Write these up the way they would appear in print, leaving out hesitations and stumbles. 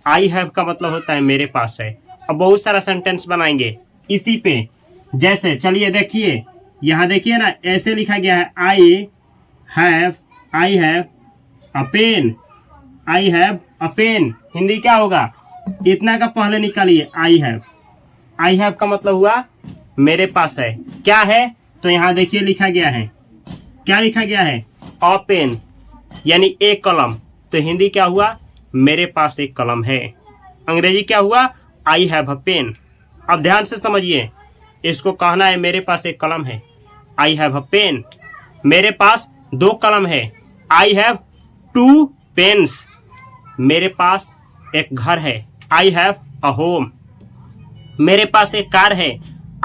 I have का मतलब होता है मेरे पास है। अब बहुत सारा सेंटेंस बनाएंगे इसी पे। जैसे चलिए देखिए, यहाँ देखिए ना, ऐसे लिखा गया है I have a pen. I have a pen Hindi क्या होगा? इतना का पहले निकालिए आई हैव। आई हैव का मतलब हुआ मेरे पास है। क्या है? तो यहाँ देखिए लिखा गया है, क्या लिखा गया है? अ पेन, यानी एक कलम। तो हिंदी क्या हुआ? मेरे पास एक कलम है। अंग्रेजी क्या हुआ? I have a pen. अब ध्यान से समझिए, इसको कहना है मेरे पास एक कलम है। आई हैव अ पेन, मेरे पास दो कलम है। आई हैव टू पेन्स, मेरे पास एक घर है। आई हैव अ होम, मेरे पास एक कार है।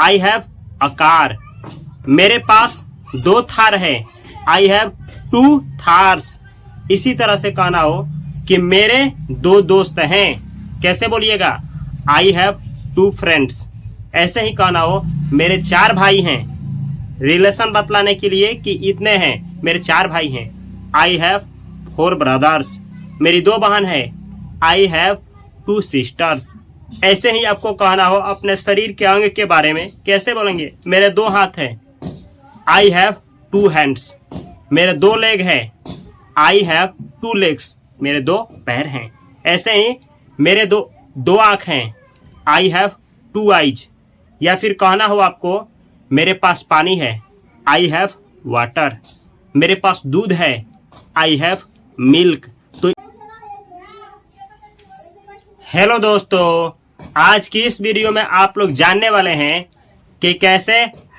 आई हैव अ कार, मेरे पास दो थार है। I have two Thars. इसी तरह से कहना हो कि मेरे दो दोस्त हैं। कैसे बोलिएगा? I have two friends. ऐसे ही कहना हो मेरे चार भाई हैं, रिलेशन बतलाने के लिए कि इतने हैं, मेरे चार भाई हैं। आई हैव फोर ब्रदर्स, मेरी दो बहन है। I have two sisters. ऐसे ही आपको कहना हो अपने शरीर के अंग के बारे में। कैसे बोलेंगे? मेरे दो हाथ हैं। आई हैव टू हैंड्स, मेरे दो लेग हैं। आई हैव टू लेग्स, मेरे दो पैर हैं। ऐसे ही मेरे दो आँख हैं। I have two eyes. या फिर कहना हो आपको मेरे पास पानी है। आई हैव वाटर, मेरे पास दूध है। I have milk. तो हेलो दोस्तों, आज की इस वीडियो में आप लोग जानने वाले हैं कि कैसे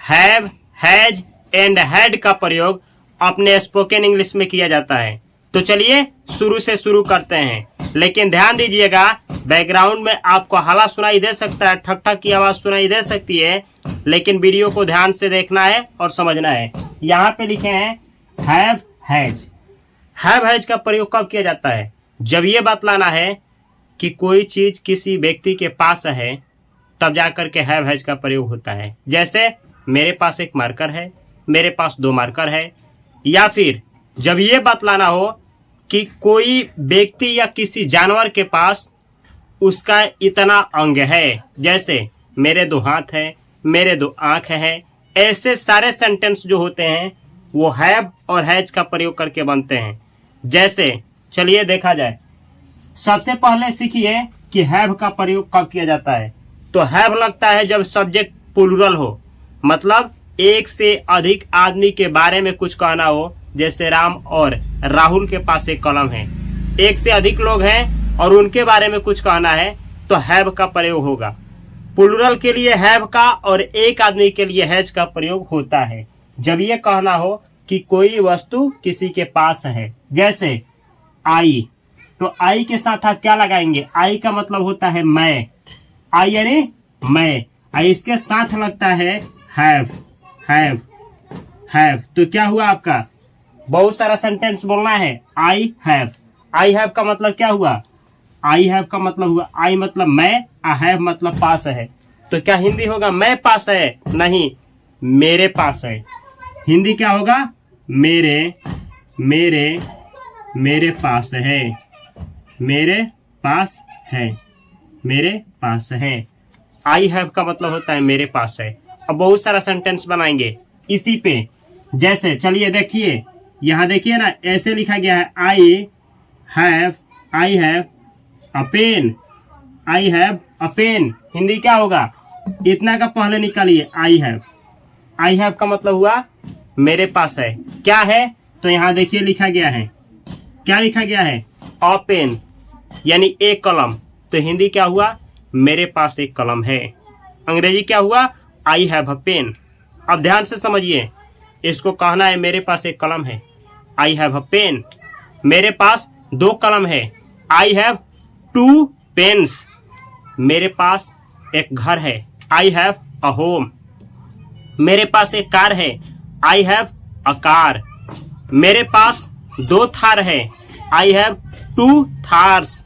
हैव, हैज एंड हैड का प्रयोग अपने स्पोकन इंग्लिश में किया जाता है। तो चलिए शुरू से शुरू करते हैं। लेकिन ध्यान दीजिएगा, बैकग्राउंड में आपको हल्ला सुनाई दे सकता है, ठक ठक की आवाज सुनाई दे सकती है, लेकिन वीडियो को ध्यान से देखना है और समझना है। यहाँ पे लिखे हैं हैव, हैज। हैव, हैज का प्रयोग कब किया जाता है? जब ये बतलाना है कि कोई चीज किसी व्यक्ति के पास है, तब जाकर के हैव, हैज का प्रयोग होता है। जैसे मेरे पास एक मार्कर है, मेरे पास दो मार्कर है। या फिर जब ये बतलाना हो कि कोई व्यक्ति या किसी जानवर के पास उसका इतना अंग है। जैसे मेरे दो हाथ हैं, मेरे दो आंख हैं। ऐसे सारे सेंटेंस जो होते हैं वो हैव और हैज का प्रयोग करके बनते हैं। जैसे चलिए देखा जाए, सबसे पहले सीखिए कि हैव का प्रयोग कब किया जाता है। तो हैव लगता है जब सब्जेक्ट प्लूरल हो, मतलब एक से अधिक आदमी के बारे में कुछ कहना हो। जैसे राम और राहुल के पास एक कलम है, एक से अधिक लोग हैं और उनके बारे में कुछ कहना है, तो हैव का प्रयोग होगा। प्लूरल के लिए हैव का और एक आदमी के लिए हैज का प्रयोग होता है जब ये कहना हो कि कोई वस्तु किसी के पास है। जैसे आई, तो आई के साथ आप क्या लगाएंगे? आई का मतलब होता है मैं। आई यानी मैं। आई इसके साथ लगता है हैव, हैव, हैव। तो क्या हुआ आपका? बहुत सारा सेंटेंस बोलना है। I have. आई हैव का मतलब क्या हुआ? आई हैव का मतलब हुआ आई मतलब मैं, हैव मतलब पास है। तो क्या हिंदी होगा मैं पास है? नहीं, मेरे पास है। हिंदी क्या होगा? मेरे, मेरे, मेरे पास है। मेरे पास है, मेरे पास है। आई हैव का मतलब होता है मेरे पास है। अब बहुत सारा सेंटेंस बनाएंगे इसी पे। जैसे चलिए देखिए, यहाँ देखिए ना, ऐसे लिखा गया है I have a pen. I have a pen Hindi क्या होगा? इतना का पहले निकालिए आई हैव। आई हैव का मतलब हुआ मेरे पास है। क्या है? तो यहाँ देखिए लिखा गया है, क्या लिखा गया है? अ पेन, यानी एक कलम। तो हिंदी क्या हुआ? मेरे पास एक कलम है। अंग्रेजी क्या हुआ? I have a pen. अब ध्यान से समझिए, इसको कहना है मेरे पास एक कलम है। आई हैव अ पेन, मेरे पास दो कलम है। आई हैव टू पेन्स, मेरे पास एक घर है। आई हैव अ होम, मेरे पास एक कार है। आई हैव अ कार, मेरे पास दो थार है। I have two Thars.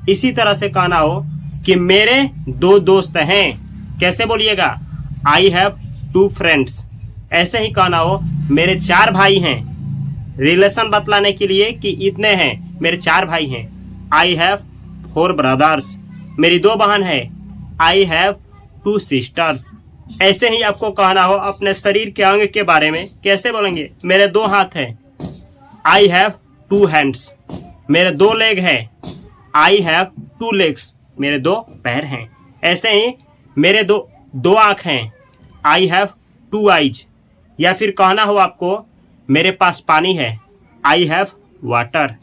इसी तरह से कहना हो कि मेरे दो दोस्त हैं। कैसे बोलिएगा? I have two friends. ऐसे ही कहना हो मेरे चार भाई हैं, रिलेशन बतलाने के लिए कि इतने हैं, मेरे चार भाई हैं। आई हैव 4 ब्रदर्स, मेरी 2 बहन है। I have 2 sisters. ऐसे ही आपको कहना हो अपने शरीर के अंग के बारे में, कैसे बोलेंगे? मेरे 2 हाथ हैं। आई हैव 2 हैंड्स, मेरे 2 लेग हैं। आई हैव 2 लेग्स, मेरे 2 पैर हैं। ऐसे ही मेरे 2 आँख हैं। I have 2 eyes. या फिर कहना हो आपको मेरे पास पानी है। I have water.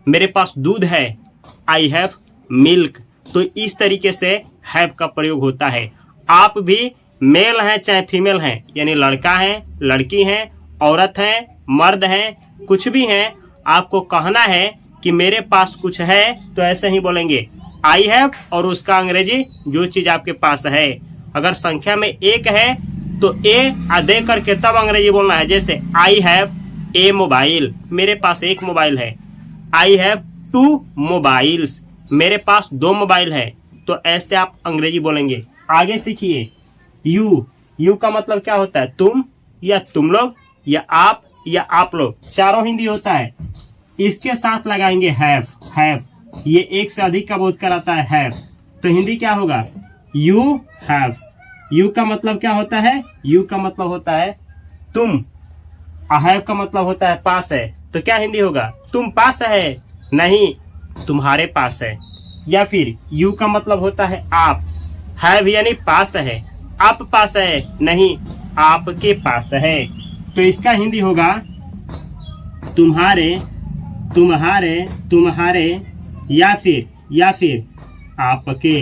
मेरे पास दूध है। I have milk. तो इस तरीके से हैव का प्रयोग होता है। आप भी मेल हैं चाहे फीमेल हैं, यानी लड़का है, लड़की हैं, औरत हैं, मर्द हैं, कुछ भी हैं, आपको कहना है कि मेरे पास कुछ है, तो ऐसे ही बोलेंगे आई हैव और उसका अंग्रेजी जो चीज आपके पास है। अगर संख्या में 1 है तो ए दे करके तब अंग्रेजी बोलना है। जैसे आई हैव ए मोबाइल, मेरे पास 1 मोबाइल है। आई हैव 2 मोबाइल्स, मेरे पास 2 मोबाइल है। तो ऐसे आप अंग्रेजी बोलेंगे। आगे सीखिए। यू का मतलब क्या होता है? तुम या तुम लोग या आप लोग, चारों हिंदी होता है। इसके साथ लगाएंगे हैव। ये एक से अधिक का बोध कराता है हैव। तो हिंदी क्या होगा? You have. यू का मतलब क्या होता है? यू का मतलब होता है तुम। हैव का मतलब होता है पास है। तो क्या हिंदी होगा? तुम पास है, नहीं तुम्हारे पास है। या फिर यू का मतलब होता है आप। हैव यानी पास है, आप पास है, नहीं आपके पास है। तो इसका हिंदी होगा तुम्हारे, या फिर आपके।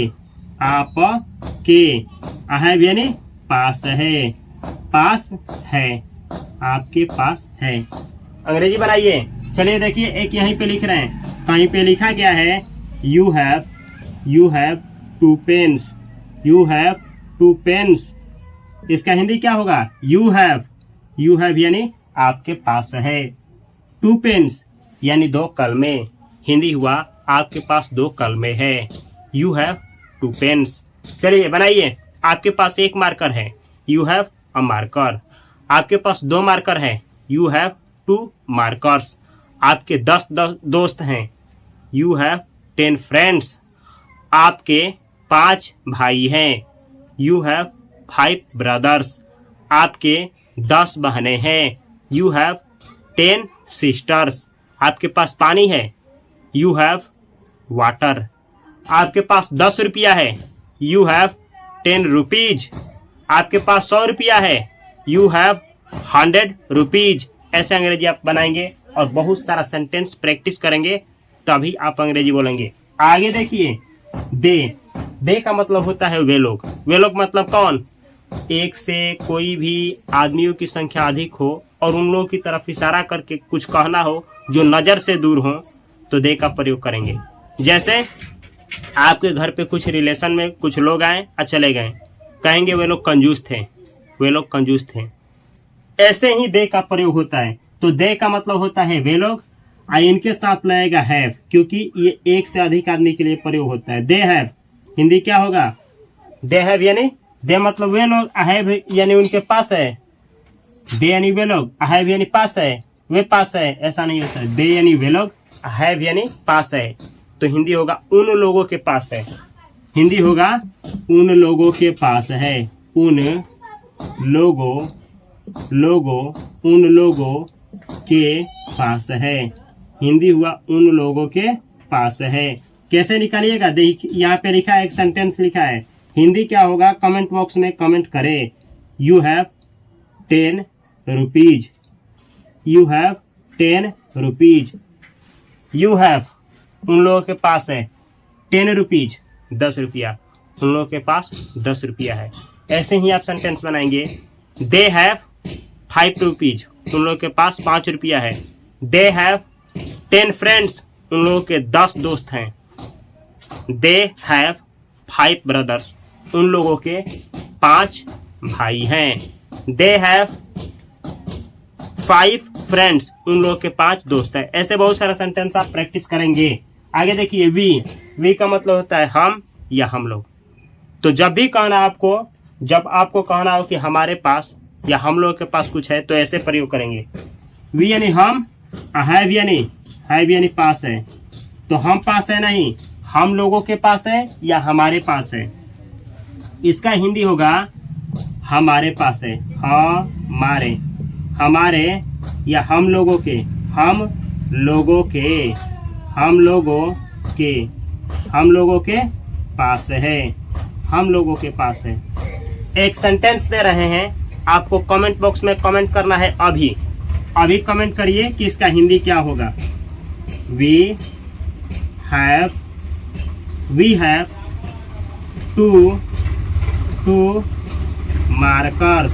हैव यानी पास है, आपके पास है। अंग्रेजी बनाइए। चलिए देखिए, एक यहीं पे लिख रहे हैं, कहीं पे लिखा गया है you have 2 pens. You have 2 pens. इसका हिंदी क्या होगा? यू हैव यानी आपके पास है। 2 पेन्स यानी 2 कलमे। हिंदी हुआ आपके पास 2 कलमे है। You have 2 pens. चलिए बनाइए। आपके पास 1 मार्कर है। You have a marker. आपके पास 2 मार्कर है। You have 2 markers. आपके 10 दोस्त हैं। You have 10 friends. आपके 5 भाई हैं। You have 5 brothers. आपके 10 बहनें हैं। You have 10 sisters. आपके पास पानी है। You have water. आपके पास 10 रुपया है। You have 10 rupees. आपके पास 100 रुपया है। You have 100 rupees. ऐसे अंग्रेजी आप बनाएंगे और बहुत सारा सेंटेंस प्रैक्टिस करेंगे, तभी आप अंग्रेजी बोलेंगे। आगे देखिए। दे का मतलब होता है वे लोग। वे लोग मतलब कौन? एक से कोई भी आदमियों की संख्या अधिक हो और उन लोगों की तरफ इशारा करके कुछ कहना हो जो नजर से दूर हो, तो दे का प्रयोग करेंगे। जैसे आपके घर पे कुछ रिलेशन में कुछ लोग आए और चले गए, कहेंगे वे लोग कंजूस थे। ऐसे ही दे का प्रयोग होता है। तो दे का मतलब होता है वे लोग, इनके साथ लगेगा हैव, क्योंकि ये एक से अधिक आदमी के लिए प्रयोग होता है। दे हैव हिंदी क्या होगा? दे हैव यानी दे मतलब वे लोग, हैव यानी उनके पास है। दे यानी वे लोग, हैव यानी पास है, वे पास है, ऐसा नहीं होता है। दे यानी वे लोग, हैव यानी पास है। तो हिंदी होगा उन लोगों के पास है। हिंदी होगा उन लोगों के पास है। उन लोगों के पास है। हिंदी हुआ उन लोगों के पास है। कैसे निकालिएगा? देखिए यहाँ पे लिखा है, एक सेंटेंस लिखा है। हिंदी क्या होगा? कमेंट बॉक्स में कमेंट करें। You have 10 rupees. You have 10 rupees. You have उन लोगों के पास है 10 रुपीज, 10 रुपया। उन लोगों के पास 10 रुपया है। ऐसे ही आप सेंटेंस बनाएंगे। They have 5 rupees. उन लोगों के पास 5 रुपया है। They have 10 friends. उन लोगों के 10 दोस्त हैं। They have 5 brothers. उन लोगों के 5 भाई हैं। They have 5 friends. उन लोगों के 5 दोस्त हैं। ऐसे बहुत सारे सेंटेंस आप प्रैक्टिस करेंगे। आगे देखिए। वी का मतलब होता है हम या हम लोग। तो जब आपको कहना हो कि हमारे पास या हम लोग के पास कुछ है, तो ऐसे प्रयोग करेंगे। वी यानी हम, हैव यानी पास है। तो हम पास है नहीं, हम लोगों के पास है या हमारे पास है? इसका हिंदी होगा हमारे पास है। हमारे, हमारे या हम लोगों के, हम लोगों के, हम लोगों के, हम लोगों के पास है, हम लोगों के पास है। एक सेंटेंस दे रहे हैं, आपको कमेंट बॉक्स में कमेंट करना है। अभी अभी कमेंट करिए कि इसका हिंदी क्या होगा। We have two markers,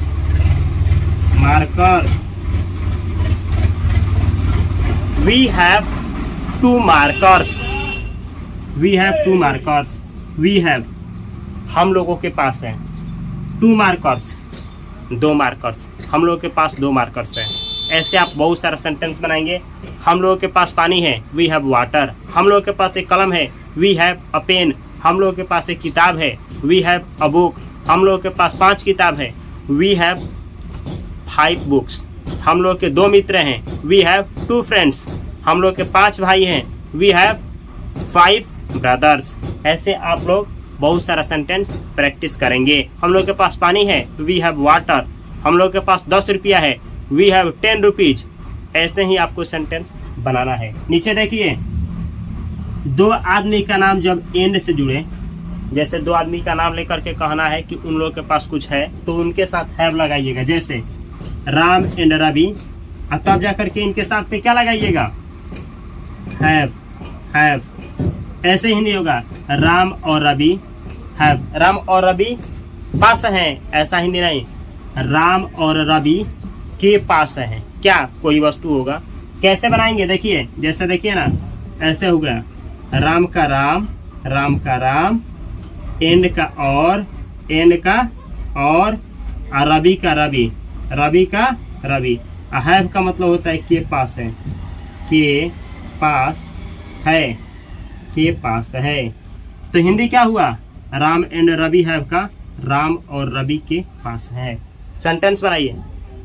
markers. We have two markers, we have two markers. We have, हम लोगों के पास है। टू मार्कर्स, दो मार्कर्स, हम लोगों के पास दो मार्कर्स है। ऐसे आप बहुत सारा सेंटेंस बनाएंगे। हम लोगों के पास पानी है, वी हैव वाटर। हम लोगों के पास एक कलम है, वी हैव अ पेन। हम लोगों के पास एक किताब है, वी हैव अ बुक। हम लोगों के पास 5 किताब है, वी हैव 5 बुक्स। हम लोग के 2 मित्र हैं, वी हैव 2 फ्रेंड्स। हम लोग के 5 भाई हैं, वी हैव 5 ब्रदर्स। ऐसे आप लोग बहुत सारा सेंटेंस प्रैक्टिस करेंगे। हम लोग के पास पानी है, वी हैव वाटर। हम लोग के पास 10 रुपया है, वी हैव 10 रुपीज। ऐसे ही आपको सेंटेंस बनाना है। नीचे देखिए, 2 आदमी का नाम जब एंड से जुड़े, जैसे 2 आदमी का नाम लेकर के कहना है कि उन लोगों के पास कुछ है, तो उनके साथ हैव लगाइएगा। जैसे राम एंड रवि, तब जाकर के इनके साथ पे क्या लगाइएगा? Have, have. ऐसे हिंदी होगा राम और रवि हैव। राम और रवि पास हैं, ऐसा हिंदी नहीं। राम और रवि के पास है, क्या कोई वस्तु होगा। कैसे बनाएंगे देखिए, जैसे देखिए ना, ऐसे हो गया राम का राम, राम का राम, एंड का और, एंड का और, रवि का रवि, रवि का रवि। हैव का मतलब होता है के पास है, के पास है, के पास है। तो हिंदी क्या हुआ? राम एंड रवि हैव का राम और रवि के पास है। सेंटेंस बनाइए।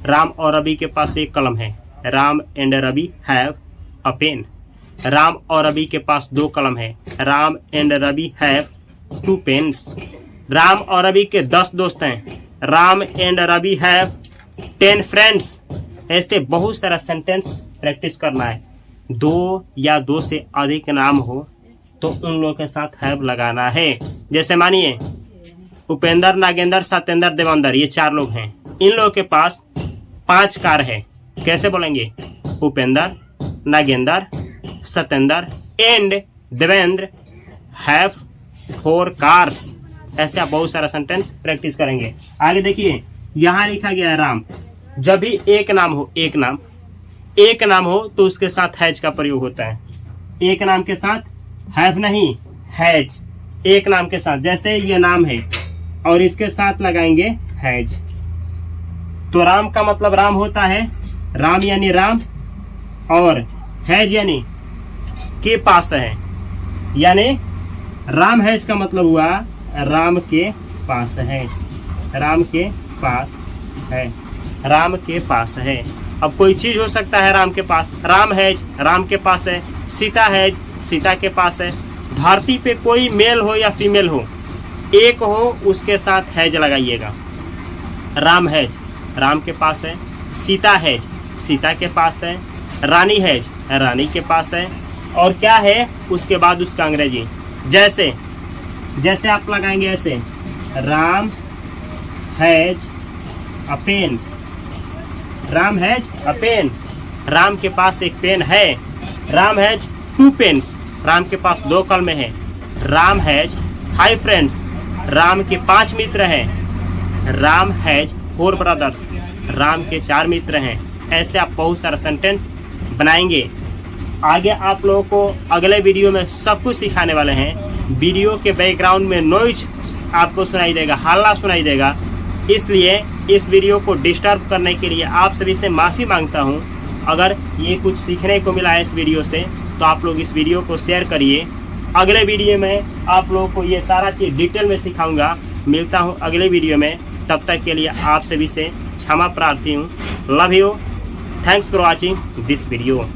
राम और रवि के पास एक कलम है, Ram and Ravi have a pen. Ram और रवि के पास 2 कलम है, Ram and Ravi have 2 pens. Ram और रवि के 10 दोस्त हैं, Ram and Ravi have 10 friends. ऐसे बहुत सारा सेंटेंस प्रैक्टिस करना है। 2 या 2 से अधिक नाम हो तो उन लोगों के साथ हैव लगाना है। जैसे मानिए उपेंद्र, नागेंद्र, सत्येंद्र, देवेंद्र, ये 4 लोग हैं। इन लोगों के पास 5 कार है। कैसे बोलेंगे? Upendra, Nagendra, Satyendra and Devendra have 4 cars. ऐसे आप बहुत सारा सेंटेंस प्रैक्टिस करेंगे। आगे देखिए, यहाँ लिखा गया है राम। जब भी एक नाम हो, एक नाम हो तो उसके साथ हैज का प्रयोग होता है। एक नाम के साथ हैव नहीं, हैज। एक नाम के साथ, जैसे ये नाम है और इसके साथ लगाएंगे हैज। तो राम का मतलब राम होता है, राम यानी राम, और हैज यानी के पास है, यानी राम हैज का मतलब हुआ राम के पास है, राम के पास है, राम के पास है। अब कोई चीज हो सकता है राम के पास, राम हैज राम के पास है, सीता हैज सीता के पास है। धरती पे कोई मेल हो या फीमेल हो, एक हो, उसके साथ हैज लगाइएगा। राम हैज राम के पास है, सीता हैज सीता के पास है, रानी हैज रानी के पास है, और क्या है उसके बाद उसका अंग्रेजी। जैसे जैसे आप लगाएंगे ऐसे, Ram has a pen, Ram has a pen, Ram के पास एक पेन है। राम हैज 2 पेन्स, राम के पास 2 कलमें हैं। राम हैज 5 फ्रेंड्स, राम के 5 मित्र हैं। राम हैज 4 ब्रदर्स, राम के 4 मित्र हैं। ऐसे आप बहुत सारा सेंटेंस बनाएंगे। आगे आप लोगों को अगले वीडियो में सब कुछ सिखाने वाले हैं। वीडियो के बैकग्राउंड में नॉइज आपको सुनाई देगा, हल्ला सुनाई देगा, इसलिए इस वीडियो को डिस्टर्ब करने के लिए आप सभी से माफ़ी मांगता हूं। अगर ये कुछ सीखने को मिला है इस वीडियो से तो आप लोग इस वीडियो को शेयर करिए। अगले वीडियो में आप लोगों को ये सारा चीज़ डिटेल में सिखाऊंगा। मिलता हूं अगले वीडियो में, तब तक के लिए आप सभी से क्षमा प्रार्थी हूँ। Love you, thanks for watching this video.